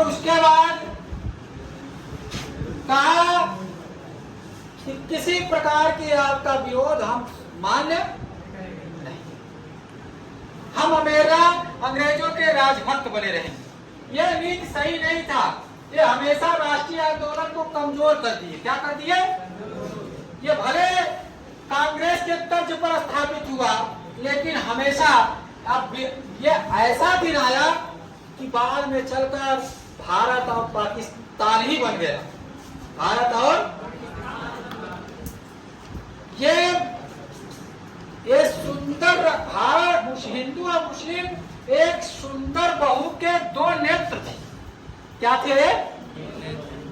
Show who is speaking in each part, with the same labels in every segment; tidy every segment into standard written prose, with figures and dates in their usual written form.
Speaker 1: उसके बाद कहा कि किसी प्रकार की आपका विरोध हम मान्य नहीं, हम हमेशा अंग्रेजों के राजभक्त बने रहेंगे। यह नीति सही नहीं था, ये हमेशा राष्ट्रीय आंदोलन को कमजोर कर दिए। क्या कर दिए? ये भले कांग्रेस के तर्ज पर स्थापित हुआ, लेकिन हमेशा अब ये ऐसा दिन आया कि बाद में चलकर भारत और पाकिस्तान ही बन गया। भारत और ये सुंदर भारत, हिंदू और मुस्लिम एक सुंदर बहू के दो नेत्र थे। क्या थे?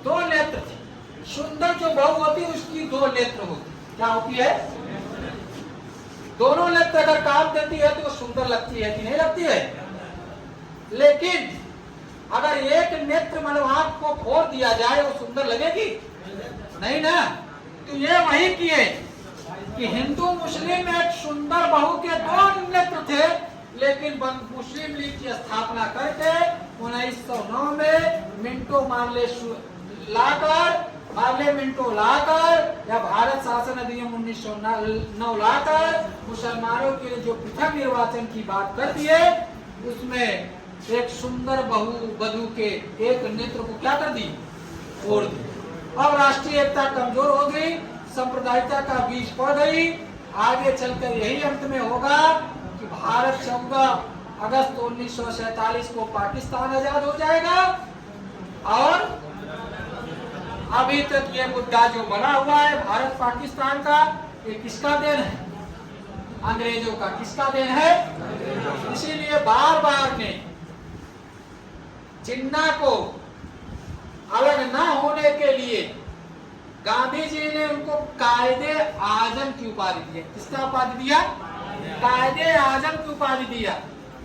Speaker 1: दो नेत्र थे। सुंदर जो बहू होती उसकी दो नेत्र होती। क्या होती है? दोनों नेत्र अगर काम देती है तो वो सुंदर लगती है कि नहीं लगती है? लेकिन अगर एक नेत्र मनोभाव को फोड़ दिया जाए वो सुंदर लगेगी नहीं ना। तो ये वही किए कि हिंदू मुस्लिम एक सुंदर बहू के दो नेत्र थे, लेकिन मुस्लिम लीग की स्थापना करके 1909 में मिंटो मार्ले मिंटो लाकर या भारत शासन अधिनियम 1909 लाकर मुसलमानों के लिए जो पृथक निर्वाचन की बात करती है, उसमें एक सुंदर बधू के एक नेत्र को क्या कर दी? तोड़ दी। अब राष्ट्रीय एकता कमजोर हो गई, सांप्रदायिकता का बीज पड़ गई। आगे चलकर यही अंत में होगा कि भारत 14 अगस्त 1947 को पाकिस्तान आजाद हो जाएगा। और अभी तक ये मुद्दा जो बना हुआ है भारत पाकिस्तान का, ये किसका देन है? अंग्रेजों का। किसका देन है? इसीलिए बार बार ने जिन्ना को अलग न होने के लिए गांधी जी ने उनको कायदे आजम की उपाधि दी। किसका उपाधि दिया? कायदे आजम की उपाधि दिया।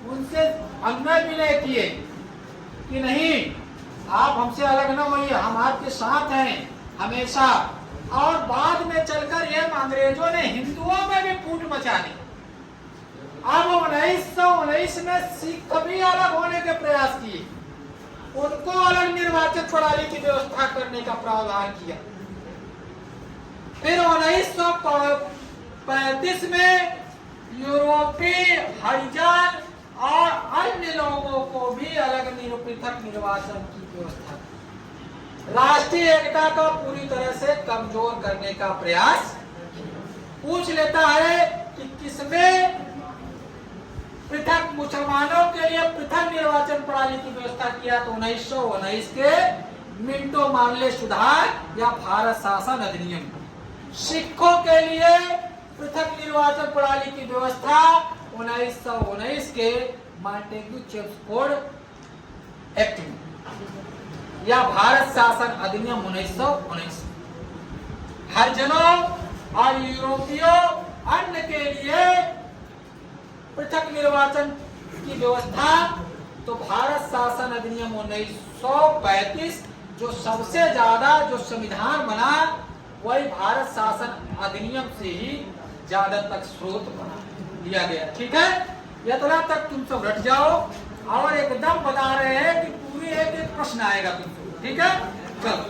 Speaker 1: उनसे अनुनय विनय किए कि नहीं, आप हमसे अलग न होइए, हम आपके साथ हैं हमेशा। और बाद में चलकर ये अंग्रेजों ने हिंदुओं में भी फूट मचा दी। अब 1919 में सिख भी अलग होने के प्रयास किए, उनको अलग निर्वाचन प्रणाली की व्यवस्था करने का प्रावधान किया। फिर 1935 में यूरोपीय हरिजन और अन्य लोगों को भी अलग पृथक निर्वाचन की व्यवस्था, राष्ट्रीय एकता को पूरी तरह से कमजोर करने का प्रयास। पूछ लेता है कि किसमें पृथक मुसलमानों के लिए पृथक निर्वाचन प्रणाली की व्यवस्था किया? तो 1919 के मिंटो मार्ले सुधार या भारत शासन अधिनियम। सिखों के लिए पृथक निर्वाचन प्रणाली की व्यवस्था 1919 के मॉन्टेग्यू चेम्स्फोर्ड एक्ट में या भारत शासन अधिनियम 1919। हरिजनों और यूरोपियों अन्य के लिए पृथक निर्वाचन की व्यवस्था तो भारत शासन अधिनियम 1935, जो सबसे ज्यादा जो संविधान बना वही भारत शासन अधिनियम से ही ज्यादा तक स्रोत बना लिया गया। ठीक है, इतना तक तुम सब रट जाओ। और एकदम बता रहे हैं कि पूरी एक प्रश्न आएगा तुमको। ठीक है, चलो।